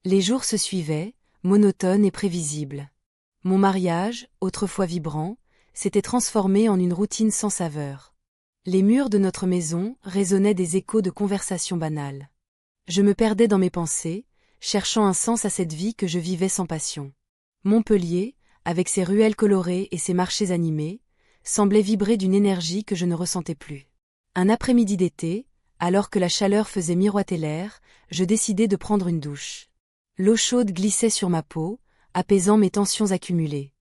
Les jours se suivaient, monotones et prévisibles. Mon mariage, autrefois vibrant, s'était transformé en une routine sans saveur. Les murs de notre maison résonnaient des échos de conversations banales. Je me perdais dans mes pensées, cherchant un sens à cette vie que je vivais sans passion. Montpellier, avec ses ruelles colorées et ses marchés animés, semblait vibrer d'une énergie que je ne ressentais plus. Un après-midi d'été, alors que la chaleur faisait miroiter l'air, je décidai de prendre une douche. L'eau chaude glissait sur ma peau, apaisant mes tensions accumulées.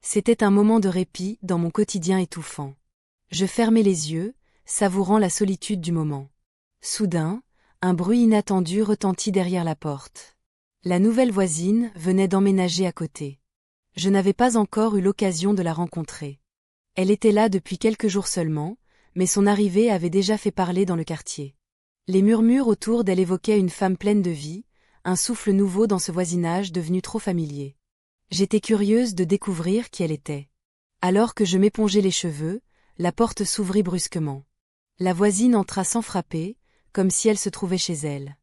C'était un moment de répit dans mon quotidien étouffant. Je fermai les yeux, savourant la solitude du moment. Soudain, un bruit inattendu retentit derrière la porte. La nouvelle voisine venait d'emménager à côté. Je n'avais pas encore eu l'occasion de la rencontrer. Elle était là depuis quelques jours seulement, mais son arrivée avait déjà fait parler dans le quartier. Les murmures autour d'elle évoquaient une femme pleine de vie, un souffle nouveau dans ce voisinage devenu trop familier. J'étais curieuse de découvrir qui elle était. Alors que je m'épongeais les cheveux, la porte s'ouvrit brusquement. La voisine entra sans frapper, comme si elle se trouvait chez elle.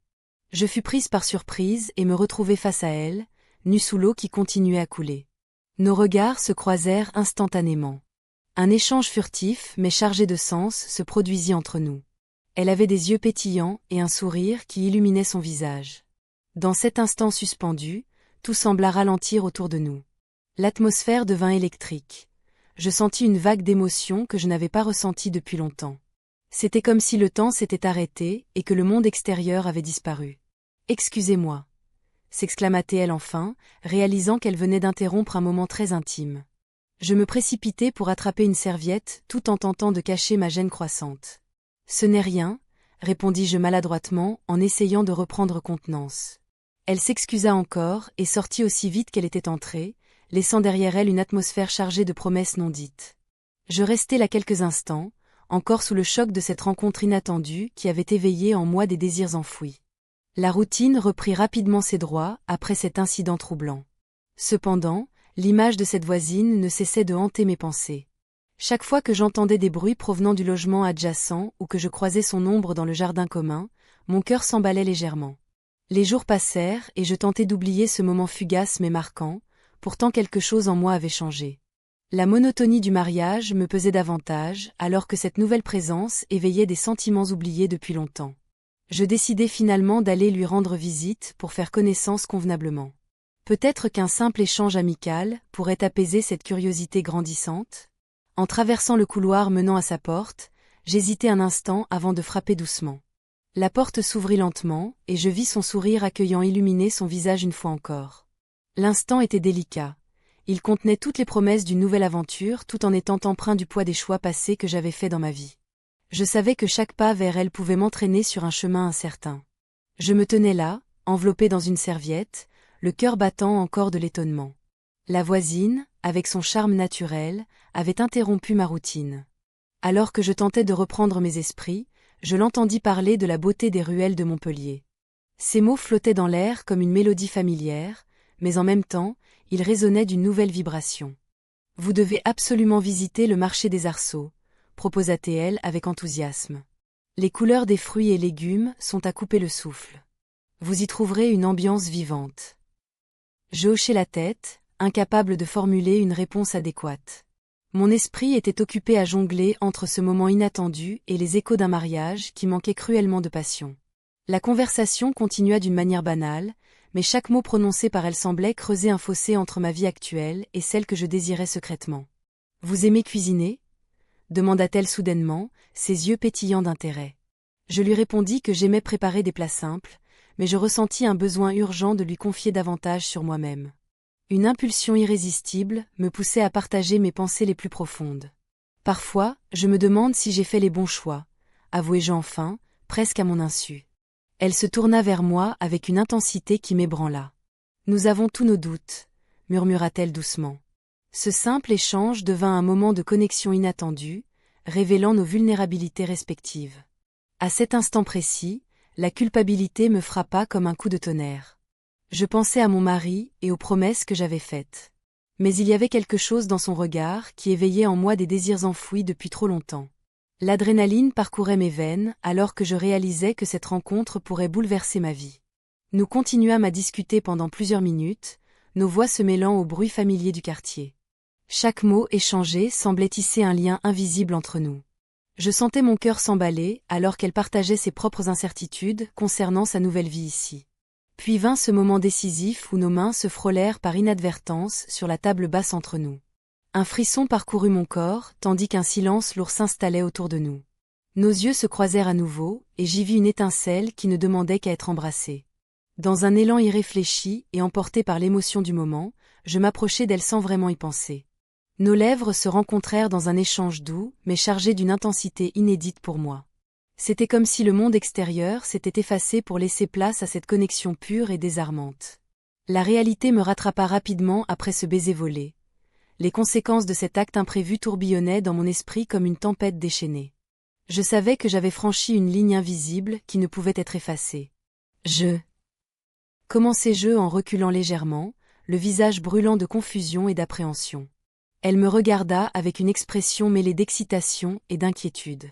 Je fus prise par surprise et me retrouvai face à elle, nue sous l'eau qui continuait à couler. Nos regards se croisèrent instantanément. Un échange furtif mais chargé de sens se produisit entre nous. Elle avait des yeux pétillants et un sourire qui illuminait son visage. Dans cet instant suspendu, tout sembla ralentir autour de nous. L'atmosphère devint électrique. Je sentis une vague d'émotion que je n'avais pas ressentie depuis longtemps. C'était comme si le temps s'était arrêté et que le monde extérieur avait disparu. « Excusez-moi » s'exclama-t-elle enfin, réalisant qu'elle venait d'interrompre un moment très intime. Je me précipitai pour attraper une serviette tout en tentant de cacher ma gêne croissante. « Ce n'est rien » répondis-je maladroitement en essayant de reprendre contenance. Elle s'excusa encore et sortit aussi vite qu'elle était entrée, laissant derrière elle une atmosphère chargée de promesses non dites. Je restai là quelques instants, encore sous le choc de cette rencontre inattendue qui avait éveillé en moi des désirs enfouis. La routine reprit rapidement ses droits après cet incident troublant. Cependant, l'image de cette voisine ne cessait de hanter mes pensées. Chaque fois que j'entendais des bruits provenant du logement adjacent ou que je croisais son ombre dans le jardin commun, mon cœur s'emballait légèrement. Les jours passèrent et je tentai d'oublier ce moment fugace mais marquant, pourtant quelque chose en moi avait changé. La monotonie du mariage me pesait davantage alors que cette nouvelle présence éveillait des sentiments oubliés depuis longtemps. Je décidai finalement d'aller lui rendre visite pour faire connaissance convenablement. Peut-être qu'un simple échange amical pourrait apaiser cette curiosité grandissante. En traversant le couloir menant à sa porte, j'hésitai un instant avant de frapper doucement. La porte s'ouvrit lentement, et je vis son sourire accueillant illuminer son visage une fois encore. L'instant était délicat. Il contenait toutes les promesses d'une nouvelle aventure tout en étant empreint du poids des choix passés que j'avais faits dans ma vie. Je savais que chaque pas vers elle pouvait m'entraîner sur un chemin incertain. Je me tenais là, enveloppé dans une serviette, le cœur battant encore de l'étonnement. La voisine, avec son charme naturel, avait interrompu ma routine. Alors que je tentais de reprendre mes esprits, je l'entendis parler de la beauté des ruelles de Montpellier. Ces mots flottaient dans l'air comme une mélodie familière, mais en même temps, ils résonnaient d'une nouvelle vibration. « Vous devez absolument visiter le marché des arceaux », proposa-t-elle avec enthousiasme. « Les couleurs des fruits et légumes sont à couper le souffle. Vous y trouverez une ambiance vivante. » Je hochai la tête, incapable de formuler une réponse adéquate. Mon esprit était occupé à jongler entre ce moment inattendu et les échos d'un mariage qui manquait cruellement de passion. La conversation continua d'une manière banale, mais chaque mot prononcé par elle semblait creuser un fossé entre ma vie actuelle et celle que je désirais secrètement. « Vous aimez cuisiner » demanda-t-elle soudainement, ses yeux pétillants d'intérêt. Je lui répondis que j'aimais préparer des plats simples, mais je ressentis un besoin urgent de lui confier davantage sur moi-même. Une impulsion irrésistible me poussait à partager mes pensées les plus profondes. Parfois, je me demande si j'ai fait les bons choix, avouai-je enfin, presque à mon insu. Elle se tourna vers moi avec une intensité qui m'ébranla. « Nous avons tous nos doutes », murmura-t-elle doucement. Ce simple échange devint un moment de connexion inattendue, révélant nos vulnérabilités respectives. À cet instant précis, la culpabilité me frappa comme un coup de tonnerre. Je pensais à mon mari et aux promesses que j'avais faites. Mais il y avait quelque chose dans son regard qui éveillait en moi des désirs enfouis depuis trop longtemps. L'adrénaline parcourait mes veines alors que je réalisais que cette rencontre pourrait bouleverser ma vie. Nous continuâmes à discuter pendant plusieurs minutes, nos voix se mêlant au bruit familier du quartier. Chaque mot échangé semblait tisser un lien invisible entre nous. Je sentais mon cœur s'emballer alors qu'elle partageait ses propres incertitudes concernant sa nouvelle vie ici. Puis vint ce moment décisif où nos mains se frôlèrent par inadvertance sur la table basse entre nous. Un frisson parcourut mon corps tandis qu'un silence lourd s'installait autour de nous. Nos yeux se croisèrent à nouveau et j'y vis une étincelle qui ne demandait qu'à être embrassée. Dans un élan irréfléchi et emporté par l'émotion du moment, je m'approchai d'elle sans vraiment y penser. Nos lèvres se rencontrèrent dans un échange doux, mais chargé d'une intensité inédite pour moi. C'était comme si le monde extérieur s'était effacé pour laisser place à cette connexion pure et désarmante. La réalité me rattrapa rapidement après ce baiser volé. Les conséquences de cet acte imprévu tourbillonnaient dans mon esprit comme une tempête déchaînée. Je savais que j'avais franchi une ligne invisible qui ne pouvait être effacée. Commençai-je en reculant légèrement, le visage brûlant de confusion et d'appréhension. Elle me regarda avec une expression mêlée d'excitation et d'inquiétude.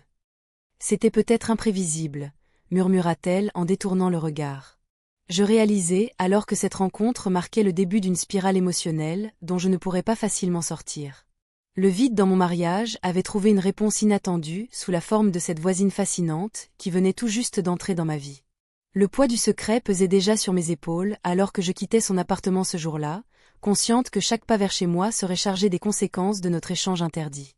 C'était peut-être imprévisible, murmura-t-elle en détournant le regard. Je réalisai alors que cette rencontre marquait le début d'une spirale émotionnelle dont je ne pourrais pas facilement sortir. Le vide dans mon mariage avait trouvé une réponse inattendue sous la forme de cette voisine fascinante qui venait tout juste d'entrer dans ma vie. Le poids du secret pesait déjà sur mes épaules alors que je quittais son appartement ce jour-là, consciente que chaque pas vers chez moi serait chargé des conséquences de notre échange interdit.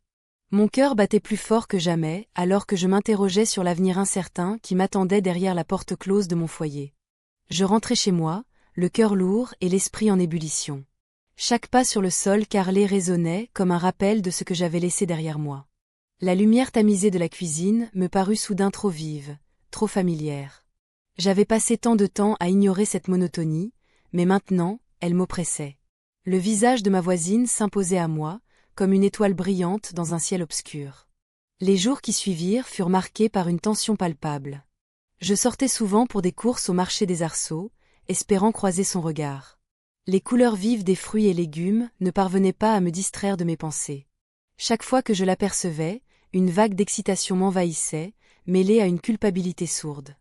Mon cœur battait plus fort que jamais alors que je m'interrogeais sur l'avenir incertain qui m'attendait derrière la porte close de mon foyer. Je rentrais chez moi, le cœur lourd et l'esprit en ébullition. Chaque pas sur le sol carrelé résonnait comme un rappel de ce que j'avais laissé derrière moi. La lumière tamisée de la cuisine me parut soudain trop vive, trop familière. J'avais passé tant de temps à ignorer cette monotonie, mais maintenant, elle m'oppressait. Le visage de ma voisine s'imposait à moi, comme une étoile brillante dans un ciel obscur. Les jours qui suivirent furent marqués par une tension palpable. Je sortais souvent pour des courses au marché des arceaux, espérant croiser son regard. Les couleurs vives des fruits et légumes ne parvenaient pas à me distraire de mes pensées. Chaque fois que je l'apercevais, une vague d'excitation m'envahissait, mêlée à une culpabilité sourde.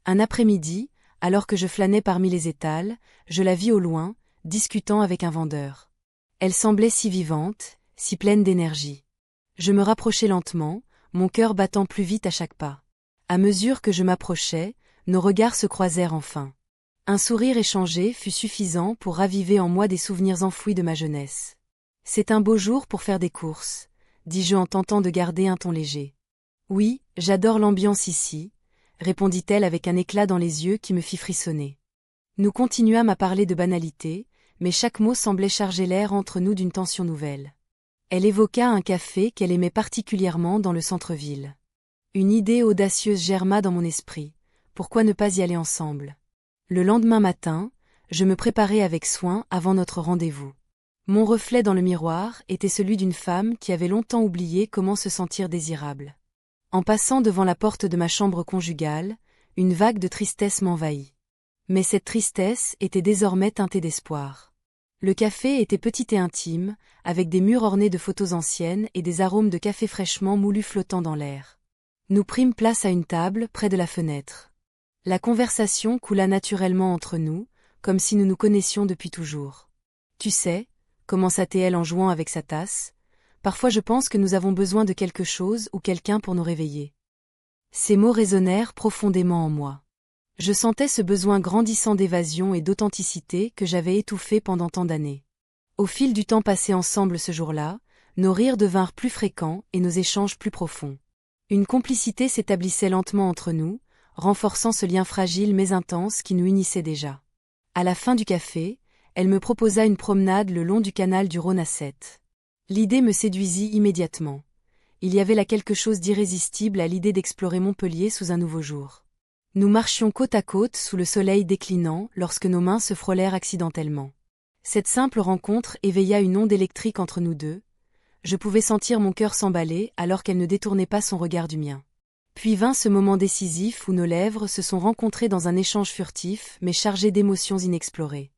Un après-midi, alors que je flânais parmi les étals, je la vis au loin, discutant avec un vendeur. Elle semblait si vivante, si pleine d'énergie. Je me rapprochai lentement, mon cœur battant plus vite à chaque pas. À mesure que je m'approchais, nos regards se croisèrent enfin. Un sourire échangé fut suffisant pour raviver en moi des souvenirs enfouis de ma jeunesse. « C'est un beau jour pour faire des courses », dis-je en tentant de garder un ton léger. « Oui, j'adore l'ambiance ici », répondit-elle avec un éclat dans les yeux qui me fit frissonner. Nous continuâmes à parler de banalités, mais chaque mot semblait charger l'air entre nous d'une tension nouvelle. Elle évoqua un café qu'elle aimait particulièrement dans le centre-ville. Une idée audacieuse germa dans mon esprit. Pourquoi ne pas y aller ensemble? Le lendemain matin, je me préparai avec soin avant notre rendez-vous. Mon reflet dans le miroir était celui d'une femme qui avait longtemps oublié comment se sentir désirable. En passant devant la porte de ma chambre conjugale, une vague de tristesse m'envahit. Mais cette tristesse était désormais teintée d'espoir. Le café était petit et intime, avec des murs ornés de photos anciennes et des arômes de café fraîchement moulu flottant dans l'air. Nous prîmes place à une table près de la fenêtre. La conversation coula naturellement entre nous, comme si nous nous connaissions depuis toujours. « Tu sais » commença-t-elle en jouant avec sa tasse, « parfois je pense que nous avons besoin de quelque chose ou quelqu'un pour nous réveiller. » Ces mots résonnèrent profondément en moi. Je sentais ce besoin grandissant d'évasion et d'authenticité que j'avais étouffé pendant tant d'années. Au fil du temps passé ensemble ce jour-là, nos rires devinrent plus fréquents et nos échanges plus profonds. Une complicité s'établissait lentement entre nous, renforçant ce lien fragile mais intense qui nous unissait déjà. À la fin du café, elle me proposa une promenade le long du canal du Rhône à 7. L'idée me séduisit immédiatement. Il y avait là quelque chose d'irrésistible à l'idée d'explorer Montpellier sous un nouveau jour. Nous marchions côte à côte sous le soleil déclinant lorsque nos mains se frôlèrent accidentellement. Cette simple rencontre éveilla une onde électrique entre nous deux. Je pouvais sentir mon cœur s'emballer alors qu'elle ne détournait pas son regard du mien. Puis vint ce moment décisif où nos lèvres se sont rencontrées dans un échange furtif mais chargé d'émotions inexplorées.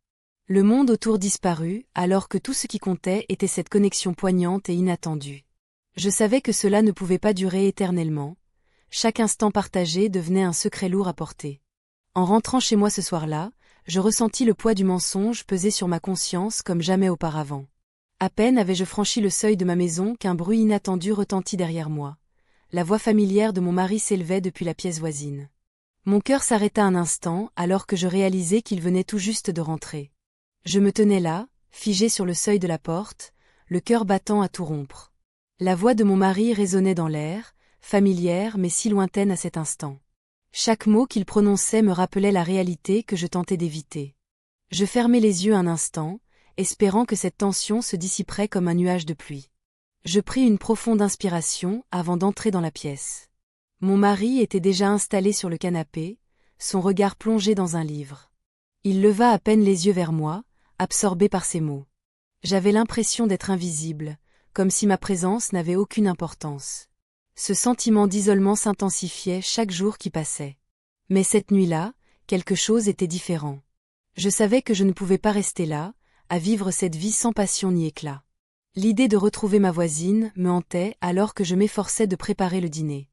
Le monde autour disparut alors que tout ce qui comptait était cette connexion poignante et inattendue. Je savais que cela ne pouvait pas durer éternellement. Chaque instant partagé devenait un secret lourd à porter. En rentrant chez moi ce soir-là, je ressentis le poids du mensonge peser sur ma conscience comme jamais auparavant. À peine avais-je franchi le seuil de ma maison qu'un bruit inattendu retentit derrière moi. La voix familière de mon mari s'élevait depuis la pièce voisine. Mon cœur s'arrêta un instant alors que je réalisai qu'il venait tout juste de rentrer. Je me tenais là, figé sur le seuil de la porte, le cœur battant à tout rompre. La voix de mon mari résonnait dans l'air, familière mais si lointaine à cet instant. Chaque mot qu'il prononçait me rappelait la réalité que je tentais d'éviter. Je fermai les yeux un instant, espérant que cette tension se dissiperait comme un nuage de pluie. Je pris une profonde inspiration avant d'entrer dans la pièce. Mon mari était déjà installé sur le canapé, son regard plongé dans un livre. Il leva à peine les yeux vers moi, absorbé par ses mots. J'avais l'impression d'être invisible, comme si ma présence n'avait aucune importance. Ce sentiment d'isolement s'intensifiait chaque jour qui passait. Mais cette nuit-là, quelque chose était différent. Je savais que je ne pouvais pas rester là, à vivre cette vie sans passion ni éclat. L'idée de retrouver ma voisine me hantait alors que je m'efforçais de préparer le dîner.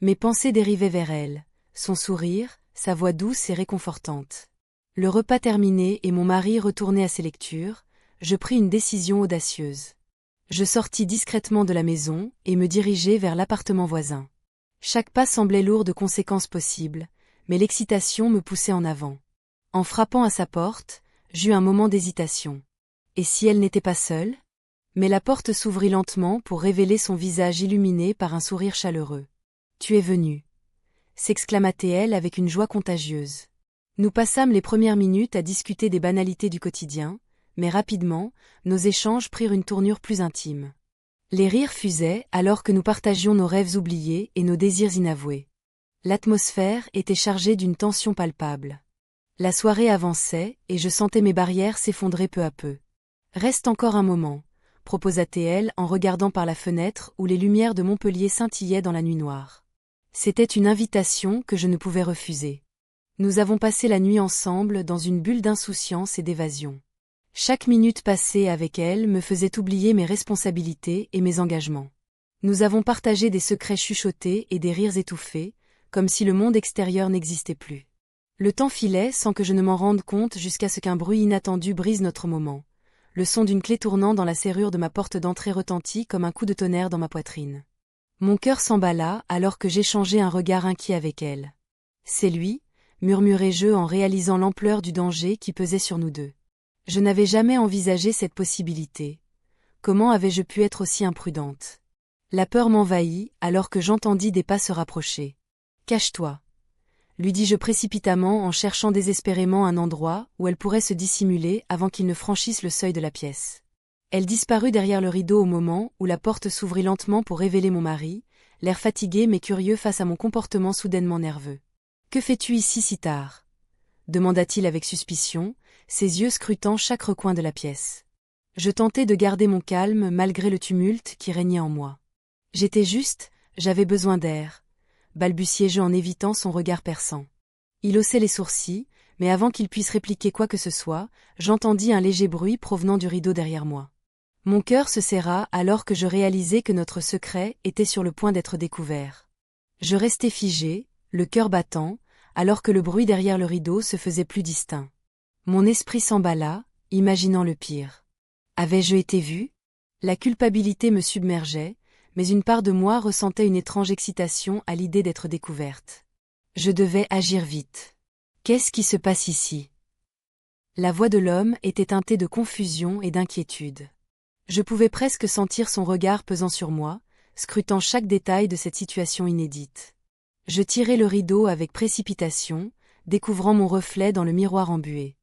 Mes pensées dérivaient vers elle, son sourire, sa voix douce et réconfortante. Le repas terminé et mon mari retourné à ses lectures, je pris une décision audacieuse. Je sortis discrètement de la maison et me dirigeai vers l'appartement voisin. Chaque pas semblait lourd de conséquences possibles, mais l'excitation me poussait en avant. En frappant à sa porte, j'eus un moment d'hésitation. Et si elle n'était pas seule? Mais la porte s'ouvrit lentement pour révéler son visage illuminé par un sourire chaleureux. « Tu es venue » s'exclama-t-elle avec une joie contagieuse. Nous passâmes les premières minutes à discuter des banalités du quotidien, mais rapidement, nos échanges prirent une tournure plus intime. Les rires fusaient alors que nous partagions nos rêves oubliés et nos désirs inavoués. L'atmosphère était chargée d'une tension palpable. La soirée avançait et je sentais mes barrières s'effondrer peu à peu. « Reste encore un moment » proposa-t-elle en regardant par la fenêtre où les lumières de Montpellier scintillaient dans la nuit noire. C'était une invitation que je ne pouvais refuser. Nous avons passé la nuit ensemble dans une bulle d'insouciance et d'évasion. Chaque minute passée avec elle me faisait oublier mes responsabilités et mes engagements. Nous avons partagé des secrets chuchotés et des rires étouffés, comme si le monde extérieur n'existait plus. Le temps filait sans que je ne m'en rende compte jusqu'à ce qu'un bruit inattendu brise notre moment. Le son d'une clé tournant dans la serrure de ma porte d'entrée retentit comme un coup de tonnerre dans ma poitrine. Mon cœur s'emballa alors que j'échangeais un regard inquiet avec elle. « C'est lui » murmurai-je en réalisant l'ampleur du danger qui pesait sur nous deux. Je n'avais jamais envisagé cette possibilité. Comment avais-je pu être aussi imprudente? La peur m'envahit alors que j'entendis des pas se rapprocher. « Cache-toi » lui dis-je précipitamment en cherchant désespérément un endroit où elle pourrait se dissimuler avant qu'il ne franchisse le seuil de la pièce. Elle disparut derrière le rideau au moment où la porte s'ouvrit lentement pour révéler mon mari, l'air fatigué mais curieux face à mon comportement soudainement nerveux. « Que fais-tu ici si tard » demanda-t-il avec suspicion, ses yeux scrutant chaque recoin de la pièce. Je tentai de garder mon calme malgré le tumulte qui régnait en moi. J'avais besoin d'air, balbutiai-je en évitant son regard perçant. Il haussait les sourcils, mais avant qu'il puisse répliquer quoi que ce soit, j'entendis un léger bruit provenant du rideau derrière moi. Mon cœur se serra alors que je réalisai que notre secret était sur le point d'être découvert. Je restai figé, le cœur battant, alors que le bruit derrière le rideau se faisait plus distinct. Mon esprit s'emballa, imaginant le pire. Avais-je été vue? La culpabilité me submergeait, mais une part de moi ressentait une étrange excitation à l'idée d'être découverte. Je devais agir vite. Qu'est-ce qui se passe ici? La voix de l'homme était teintée de confusion et d'inquiétude. Je pouvais presque sentir son regard pesant sur moi, scrutant chaque détail de cette situation inédite. Je tirai le rideau avec précipitation, découvrant mon reflet dans le miroir embué.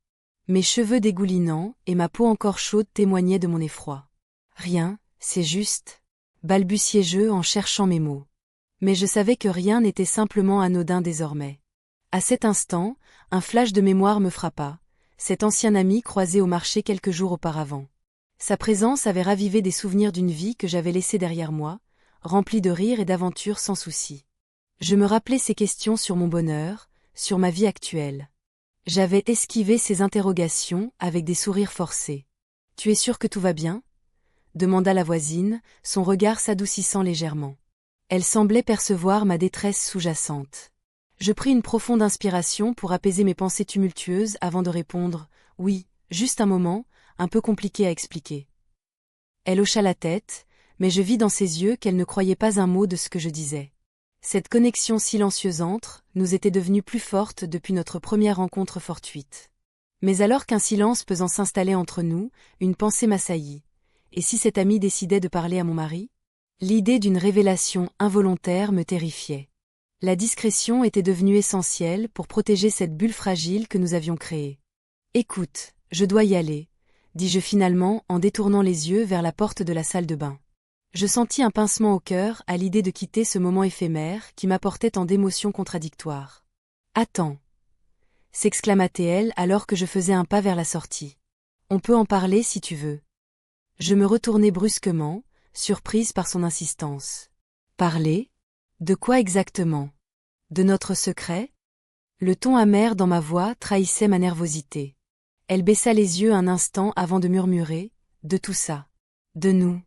Mes cheveux dégoulinants et ma peau encore chaude témoignaient de mon effroi. « Rien, c'est juste » balbutiai-je en cherchant mes mots. Mais je savais que rien n'était simplement anodin désormais. À cet instant, un flash de mémoire me frappa, cet ancien ami croisé au marché quelques jours auparavant. Sa présence avait ravivé des souvenirs d'une vie que j'avais laissée derrière moi, remplie de rires et d'aventures sans souci. Je me rappelais ses questions sur mon bonheur, sur ma vie actuelle. J'avais esquivé ses interrogations avec des sourires forcés. « Tu es sûr que tout va bien ?» demanda la voisine, son regard s'adoucissant légèrement. Elle semblait percevoir ma détresse sous-jacente. Je pris une profonde inspiration pour apaiser mes pensées tumultueuses avant de répondre « Oui, juste un moment, un peu compliqué à expliquer ». Elle hocha la tête, mais je vis dans ses yeux qu'elle ne croyait pas un mot de ce que je disais. Cette connexion silencieuse entre nous était devenue plus forte depuis notre première rencontre fortuite. Mais alors qu'un silence pesant s'installait entre nous, une pensée m'assaillit. Et si cet ami décidait de parler à mon mari? L'idée d'une révélation involontaire me terrifiait. La discrétion était devenue essentielle pour protéger cette bulle fragile que nous avions créée. « Écoute, je dois y aller », dis-je finalement en détournant les yeux vers la porte de la salle de bain. Je sentis un pincement au cœur à l'idée de quitter ce moment éphémère qui m'apportait tant d'émotions contradictoires. « Attends !» s'exclama-t-elle alors que je faisais un pas vers la sortie. « On peut en parler si tu veux. » Je me retournai brusquement, surprise par son insistance. « Parler ? De quoi exactement ? De notre secret ?» Le ton amer dans ma voix trahissait ma nervosité. Elle baissa les yeux un instant avant de murmurer « De tout ça. De nous. »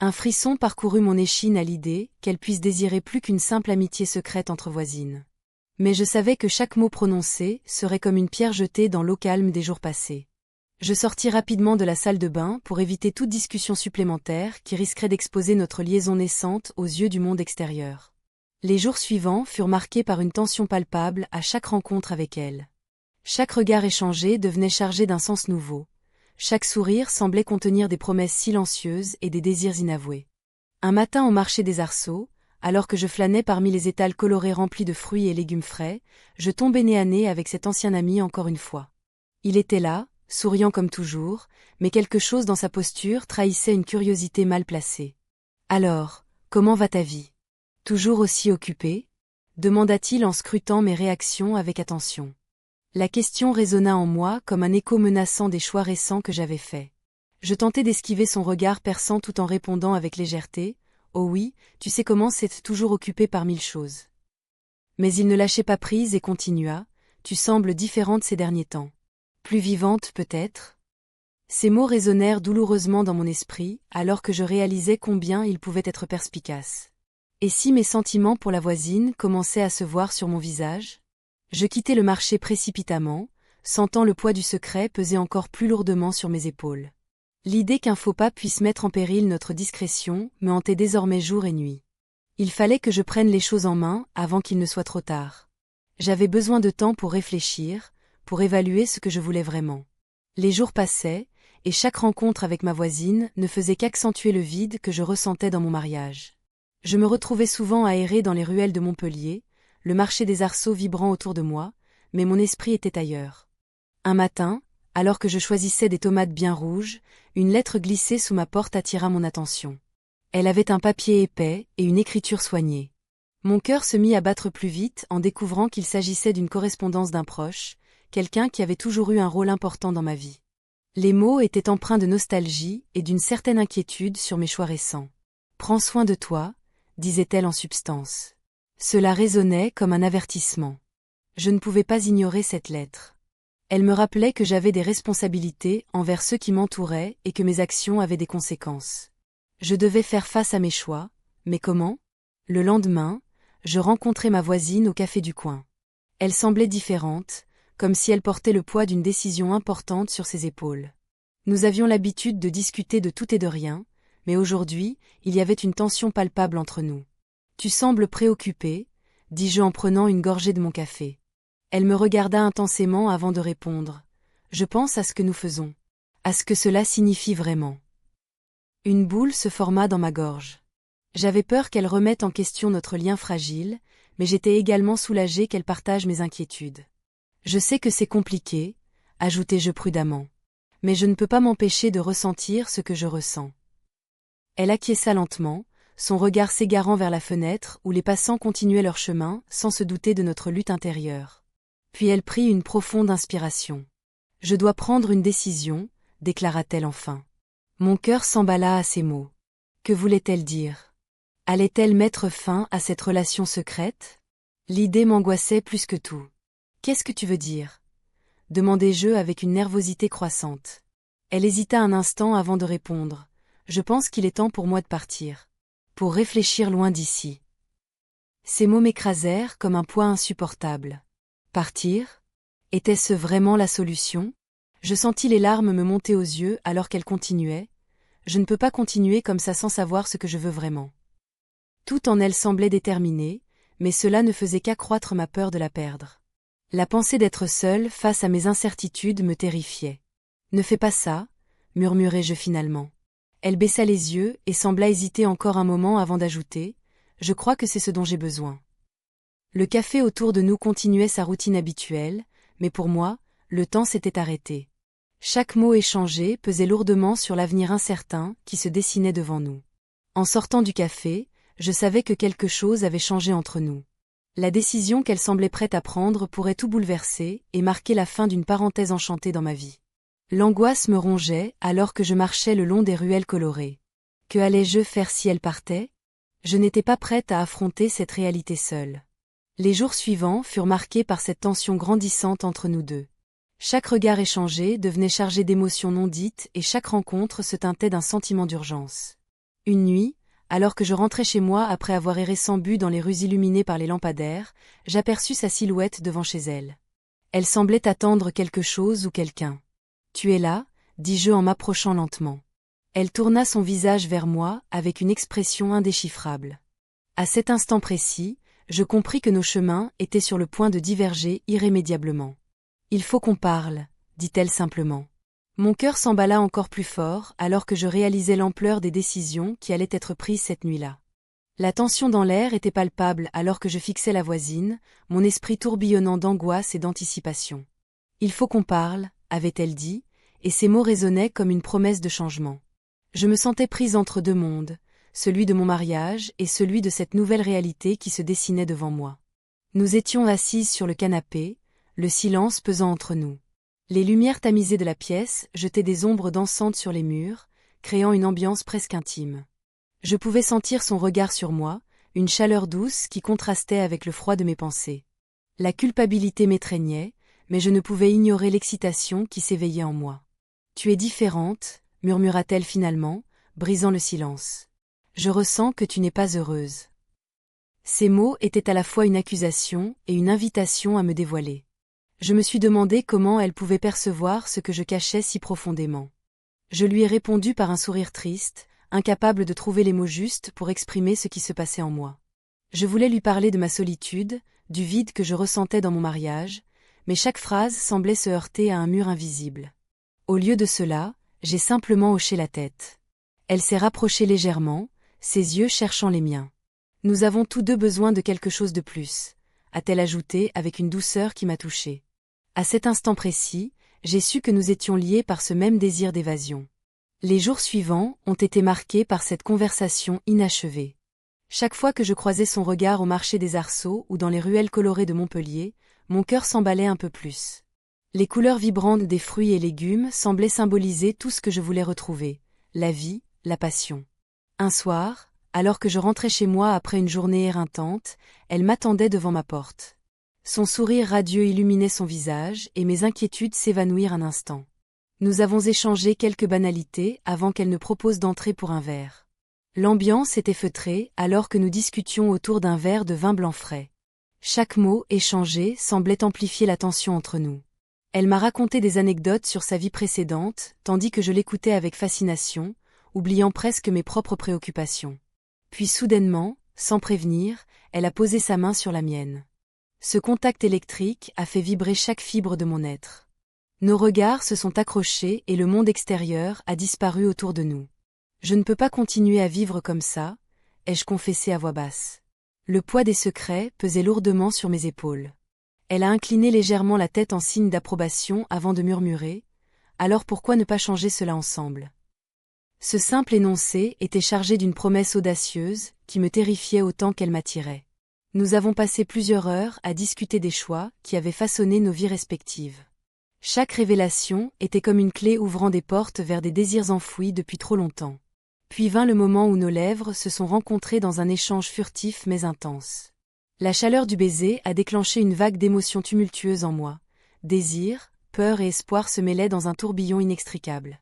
Un frisson parcourut mon échine à l'idée qu'elle puisse désirer plus qu'une simple amitié secrète entre voisines. Mais je savais que chaque mot prononcé serait comme une pierre jetée dans l'eau calme des jours passés. Je sortis rapidement de la salle de bain pour éviter toute discussion supplémentaire qui risquerait d'exposer notre liaison naissante aux yeux du monde extérieur. Les jours suivants furent marqués par une tension palpable à chaque rencontre avec elle. Chaque regard échangé devenait chargé d'un sens nouveau. Chaque sourire semblait contenir des promesses silencieuses et des désirs inavoués. Un matin au marché des Arceaux, alors que je flânais parmi les étals colorés remplis de fruits et légumes frais, je tombai nez à nez avec cet ancien ami encore une fois. Il était là, souriant comme toujours, mais quelque chose dans sa posture trahissait une curiosité mal placée. « Alors, comment va ta vie ? Toujours aussi occupée ? » demanda-t-il en scrutant mes réactions avec attention. La question résonna en moi comme un écho menaçant des choix récents que j'avais faits. Je tentai d'esquiver son regard perçant tout en répondant avec légèreté « Oh oui, tu sais comment c'est toujours occupé par mille choses. » Mais il ne lâchait pas prise et continua « Tu sembles différente ces derniers temps. Plus vivante peut-être ?» Ces mots résonnèrent douloureusement dans mon esprit alors que je réalisais combien ils pouvaient être perspicaces. Et si mes sentiments pour la voisine commençaient à se voir sur mon visage? Je quittai le marché précipitamment, sentant le poids du secret peser encore plus lourdement sur mes épaules. L'idée qu'un faux pas puisse mettre en péril notre discrétion me hantait désormais jour et nuit. Il fallait que je prenne les choses en main avant qu'il ne soit trop tard. J'avais besoin de temps pour réfléchir, pour évaluer ce que je voulais vraiment. Les jours passaient, et chaque rencontre avec ma voisine ne faisait qu'accentuer le vide que je ressentais dans mon mariage. Je me retrouvais souvent à errer dans les ruelles de Montpellier, le marché des Arceaux vibrant autour de moi, mais mon esprit était ailleurs. Un matin, alors que je choisissais des tomates bien rouges, une lettre glissée sous ma porte attira mon attention. Elle avait un papier épais et une écriture soignée. Mon cœur se mit à battre plus vite en découvrant qu'il s'agissait d'une correspondance d'un proche, quelqu'un qui avait toujours eu un rôle important dans ma vie. Les mots étaient empreints de nostalgie et d'une certaine inquiétude sur mes choix récents. « Prends soin de toi », disait-elle en substance. Cela résonnait comme un avertissement. Je ne pouvais pas ignorer cette lettre. Elle me rappelait que j'avais des responsabilités envers ceux qui m'entouraient et que mes actions avaient des conséquences. Je devais faire face à mes choix, mais comment? Le lendemain, je rencontrai ma voisine au café du coin. Elle semblait différente, comme si elle portait le poids d'une décision importante sur ses épaules. Nous avions l'habitude de discuter de tout et de rien, mais aujourd'hui, il y avait une tension palpable entre nous. « Tu sembles préoccupée », dis-je en prenant une gorgée de mon café. Elle me regarda intensément avant de répondre. « Je pense à ce que nous faisons. À ce que cela signifie vraiment. » Une boule se forma dans ma gorge. J'avais peur qu'elle remette en question notre lien fragile, mais j'étais également soulagée qu'elle partage mes inquiétudes. « Je sais que c'est compliqué », ajoutai-je prudemment. « Mais je ne peux pas m'empêcher de ressentir ce que je ressens. » Elle acquiesça lentement, son regard s'égarant vers la fenêtre où les passants continuaient leur chemin sans se douter de notre lutte intérieure. Puis elle prit une profonde inspiration. « Je dois prendre une décision », déclara-t-elle enfin. Mon cœur s'emballa à ces mots. Que voulait-elle dire? Allait-elle mettre fin à cette relation secrète? L'idée m'angoissait plus que tout. « Qu'est-ce que tu veux dire ?» demandai-je avec une nervosité croissante. Elle hésita un instant avant de répondre. « Je pense qu'il est temps pour moi de partir. Pour réfléchir loin d'ici. » Ces mots m'écrasèrent comme un poids insupportable. Partir? Était-ce vraiment la solution? Je sentis les larmes me monter aux yeux alors qu'elle continuait. Je ne peux pas continuer comme ça sans savoir ce que je veux vraiment. Tout en elle semblait déterminé, mais cela ne faisait qu'accroître ma peur de la perdre. La pensée d'être seule face à mes incertitudes me terrifiait. Ne fais pas ça, murmurai-je finalement. Elle baissa les yeux et sembla hésiter encore un moment avant d'ajouter « Je crois que c'est ce dont j'ai besoin ». Le café autour de nous continuait sa routine habituelle, mais pour moi, le temps s'était arrêté. Chaque mot échangé pesait lourdement sur l'avenir incertain qui se dessinait devant nous. En sortant du café, je savais que quelque chose avait changé entre nous. La décision qu'elle semblait prête à prendre pourrait tout bouleverser et marquer la fin d'une parenthèse enchantée dans ma vie. L'angoisse me rongeait alors que je marchais le long des ruelles colorées. Que allais-je faire si elle partait? Je n'étais pas prête à affronter cette réalité seule. Les jours suivants furent marqués par cette tension grandissante entre nous deux. Chaque regard échangé devenait chargé d'émotions non dites et chaque rencontre se teintait d'un sentiment d'urgence. Une nuit, alors que je rentrais chez moi après avoir erré sans but dans les rues illuminées par les lampadaires, j'aperçus sa silhouette devant chez elle. Elle semblait attendre quelque chose ou quelqu'un. « Tu es là ?» dis-je en m'approchant lentement. Elle tourna son visage vers moi avec une expression indéchiffrable. À cet instant précis, je compris que nos chemins étaient sur le point de diverger irrémédiablement. « Il faut qu'on parle », dit-elle simplement. Mon cœur s'emballa encore plus fort alors que je réalisais l'ampleur des décisions qui allaient être prises cette nuit-là. La tension dans l'air était palpable alors que je fixais la voisine, mon esprit tourbillonnant d'angoisse et d'anticipation. « Il faut qu'on parle », avait-elle dit, et ces mots résonnaient comme une promesse de changement. Je me sentais prise entre deux mondes, celui de mon mariage et celui de cette nouvelle réalité qui se dessinait devant moi. Nous étions assises sur le canapé, le silence pesant entre nous. Les lumières tamisées de la pièce jetaient des ombres dansantes sur les murs, créant une ambiance presque intime. Je pouvais sentir son regard sur moi, une chaleur douce qui contrastait avec le froid de mes pensées. La culpabilité m'étreignait, mais je ne pouvais ignorer l'excitation qui s'éveillait en moi. « Tu es différente », murmura-t-elle finalement, brisant le silence. « Je ressens que tu n'es pas heureuse. » Ces mots étaient à la fois une accusation et une invitation à me dévoiler. Je me suis demandé comment elle pouvait percevoir ce que je cachais si profondément. Je lui ai répondu par un sourire triste, incapable de trouver les mots justes pour exprimer ce qui se passait en moi. Je voulais lui parler de ma solitude, du vide que je ressentais dans mon mariage, mais chaque phrase semblait se heurter à un mur invisible. Au lieu de cela, j'ai simplement hoché la tête. Elle s'est rapprochée légèrement, ses yeux cherchant les miens. « Nous avons tous deux besoin de quelque chose de plus », a-t-elle ajouté avec une douceur qui m'a touchée. À cet instant précis, j'ai su que nous étions liés par ce même désir d'évasion. Les jours suivants ont été marqués par cette conversation inachevée. Chaque fois que je croisais son regard au marché des arceaux ou dans les ruelles colorées de Montpellier, mon cœur s'emballait un peu plus. Les couleurs vibrantes des fruits et légumes semblaient symboliser tout ce que je voulais retrouver, la vie, la passion. Un soir, alors que je rentrais chez moi après une journée éreintante, elle m'attendait devant ma porte. Son sourire radieux illuminait son visage et mes inquiétudes s'évanouirent un instant. Nous avons échangé quelques banalités avant qu'elle ne propose d'entrer pour un verre. L'ambiance était feutrée alors que nous discutions autour d'un verre de vin blanc frais. Chaque mot échangé semblait amplifier la tension entre nous. Elle m'a raconté des anecdotes sur sa vie précédente, tandis que je l'écoutais avec fascination, oubliant presque mes propres préoccupations. Puis soudainement, sans prévenir, elle a posé sa main sur la mienne. Ce contact électrique a fait vibrer chaque fibre de mon être. Nos regards se sont accrochés et le monde extérieur a disparu autour de nous. Je ne peux pas continuer à vivre comme ça, ai-je confessé à voix basse. Le poids des secrets pesait lourdement sur mes épaules. Elle a incliné légèrement la tête en signe d'approbation avant de murmurer « Alors pourquoi ne pas changer cela ensemble ?» Ce simple énoncé était chargé d'une promesse audacieuse qui me terrifiait autant qu'elle m'attirait. Nous avons passé plusieurs heures à discuter des choix qui avaient façonné nos vies respectives. Chaque révélation était comme une clé ouvrant des portes vers des désirs enfouis depuis trop longtemps. Puis vint le moment où nos lèvres se sont rencontrées dans un échange furtif mais intense. La chaleur du baiser a déclenché une vague d'émotions tumultueuses en moi. Désir, peur et espoir se mêlaient dans un tourbillon inextricable.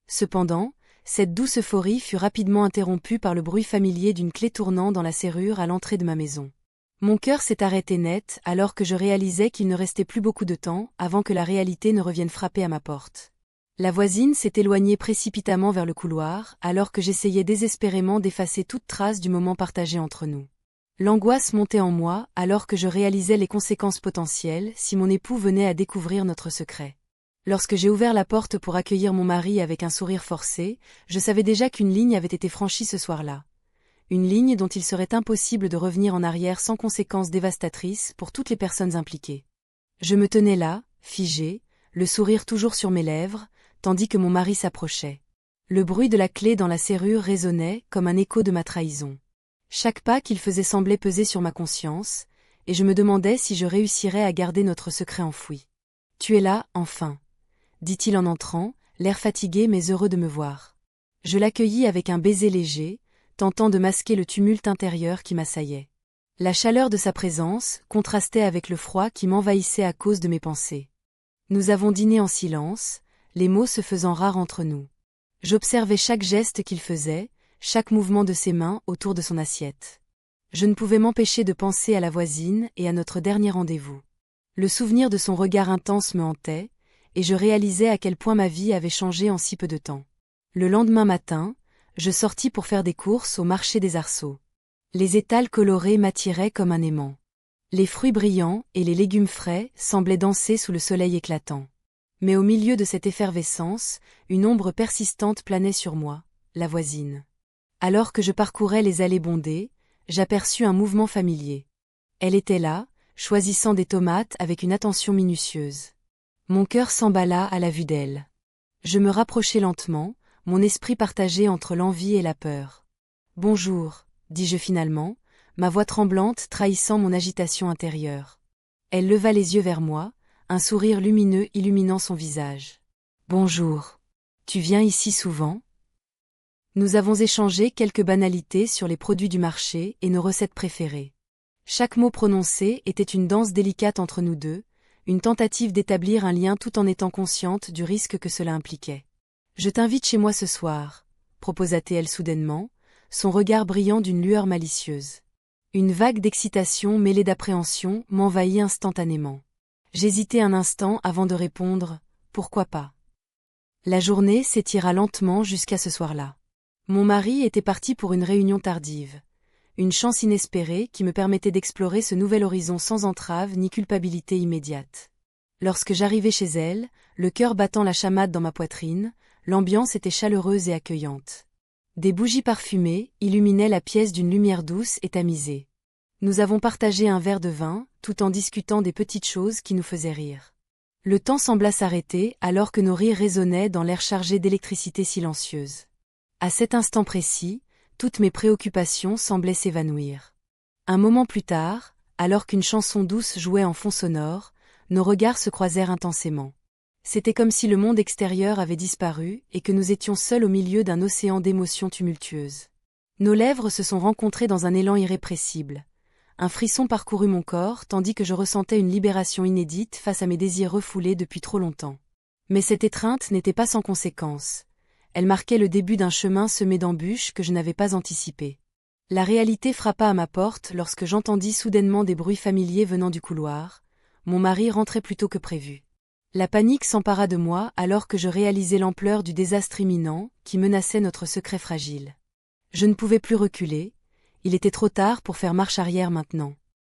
Cependant, cette douce euphorie fut rapidement interrompue par le bruit familier d'une clé tournant dans la serrure à l'entrée de ma maison. Mon cœur s'est arrêté net alors que je réalisais qu'il ne restait plus beaucoup de temps avant que la réalité ne revienne frapper à ma porte. La voisine s'est éloignée précipitamment vers le couloir alors que j'essayais désespérément d'effacer toute trace du moment partagé entre nous. L'angoisse montait en moi alors que je réalisais les conséquences potentielles si mon époux venait à découvrir notre secret. Lorsque j'ai ouvert la porte pour accueillir mon mari avec un sourire forcé, je savais déjà qu'une ligne avait été franchie ce soir-là. Une ligne dont il serait impossible de revenir en arrière sans conséquences dévastatrices pour toutes les personnes impliquées. Je me tenais là, figé, le sourire toujours sur mes lèvres, tandis que mon mari s'approchait. Le bruit de la clé dans la serrure résonnait comme un écho de ma trahison. Chaque pas qu'il faisait semblait peser sur ma conscience, et je me demandais si je réussirais à garder notre secret enfoui. « Tu es là, enfin » dit-il en entrant, l'air fatigué mais heureux de me voir. Je l'accueillis avec un baiser léger, tentant de masquer le tumulte intérieur qui m'assaillait. La chaleur de sa présence contrastait avec le froid qui m'envahissait à cause de mes pensées. Nous avons dîné en silence, les mots se faisant rares entre nous. J'observais chaque geste qu'il faisait, chaque mouvement de ses mains autour de son assiette. Je ne pouvais m'empêcher de penser à la voisine et à notre dernier rendez-vous. Le souvenir de son regard intense me hantait, et je réalisais à quel point ma vie avait changé en si peu de temps. Le lendemain matin, je sortis pour faire des courses au marché des arceaux. Les étals colorés m'attiraient comme un aimant. Les fruits brillants et les légumes frais semblaient danser sous le soleil éclatant. Mais au milieu de cette effervescence, une ombre persistante planait sur moi, la voisine. Alors que je parcourais les allées bondées, j'aperçus un mouvement familier. Elle était là, choisissant des tomates avec une attention minutieuse. Mon cœur s'emballa à la vue d'elle. Je me rapprochai lentement, mon esprit partagé entre l'envie et la peur. « Bonjour », dis-je finalement, ma voix tremblante trahissant mon agitation intérieure. Elle leva les yeux vers moi, un sourire lumineux illuminant son visage. « Bonjour. Tu viens ici souvent ?» Nous avons échangé quelques banalités sur les produits du marché et nos recettes préférées. Chaque mot prononcé était une danse délicate entre nous deux, une tentative d'établir un lien tout en étant consciente du risque que cela impliquait. « Je t'invite chez moi ce soir », proposa-t-elle soudainement, son regard brillant d'une lueur malicieuse. Une vague d'excitation mêlée d'appréhension m'envahit instantanément. J'hésitai un instant avant de répondre « Pourquoi pas ?» La journée s'étira lentement jusqu'à ce soir-là. Mon mari était parti pour une réunion tardive. Une chance inespérée qui me permettait d'explorer ce nouvel horizon sans entrave ni culpabilité immédiate. Lorsque j'arrivai chez elle, le cœur battant la chamade dans ma poitrine, l'ambiance était chaleureuse et accueillante. Des bougies parfumées illuminaient la pièce d'une lumière douce et tamisée. Nous avons partagé un verre de vin, tout en discutant des petites choses qui nous faisaient rire. Le temps sembla s'arrêter alors que nos rires résonnaient dans l'air chargé d'électricité silencieuse. À cet instant précis, toutes mes préoccupations semblaient s'évanouir. Un moment plus tard, alors qu'une chanson douce jouait en fond sonore, nos regards se croisèrent intensément. C'était comme si le monde extérieur avait disparu et que nous étions seuls au milieu d'un océan d'émotions tumultueuses. Nos lèvres se sont rencontrées dans un élan irrépressible. Un frisson parcourut mon corps tandis que je ressentais une libération inédite face à mes désirs refoulés depuis trop longtemps. Mais cette étreinte n'était pas sans conséquence. Elle marquait le début d'un chemin semé d'embûches que je n'avais pas anticipé. La réalité frappa à ma porte lorsque j'entendis soudainement des bruits familiers venant du couloir. Mon mari rentrait plus tôt que prévu. La panique s'empara de moi alors que je réalisais l'ampleur du désastre imminent qui menaçait notre secret fragile. Je ne pouvais plus reculer, il était trop tard pour faire marche arrière maintenant.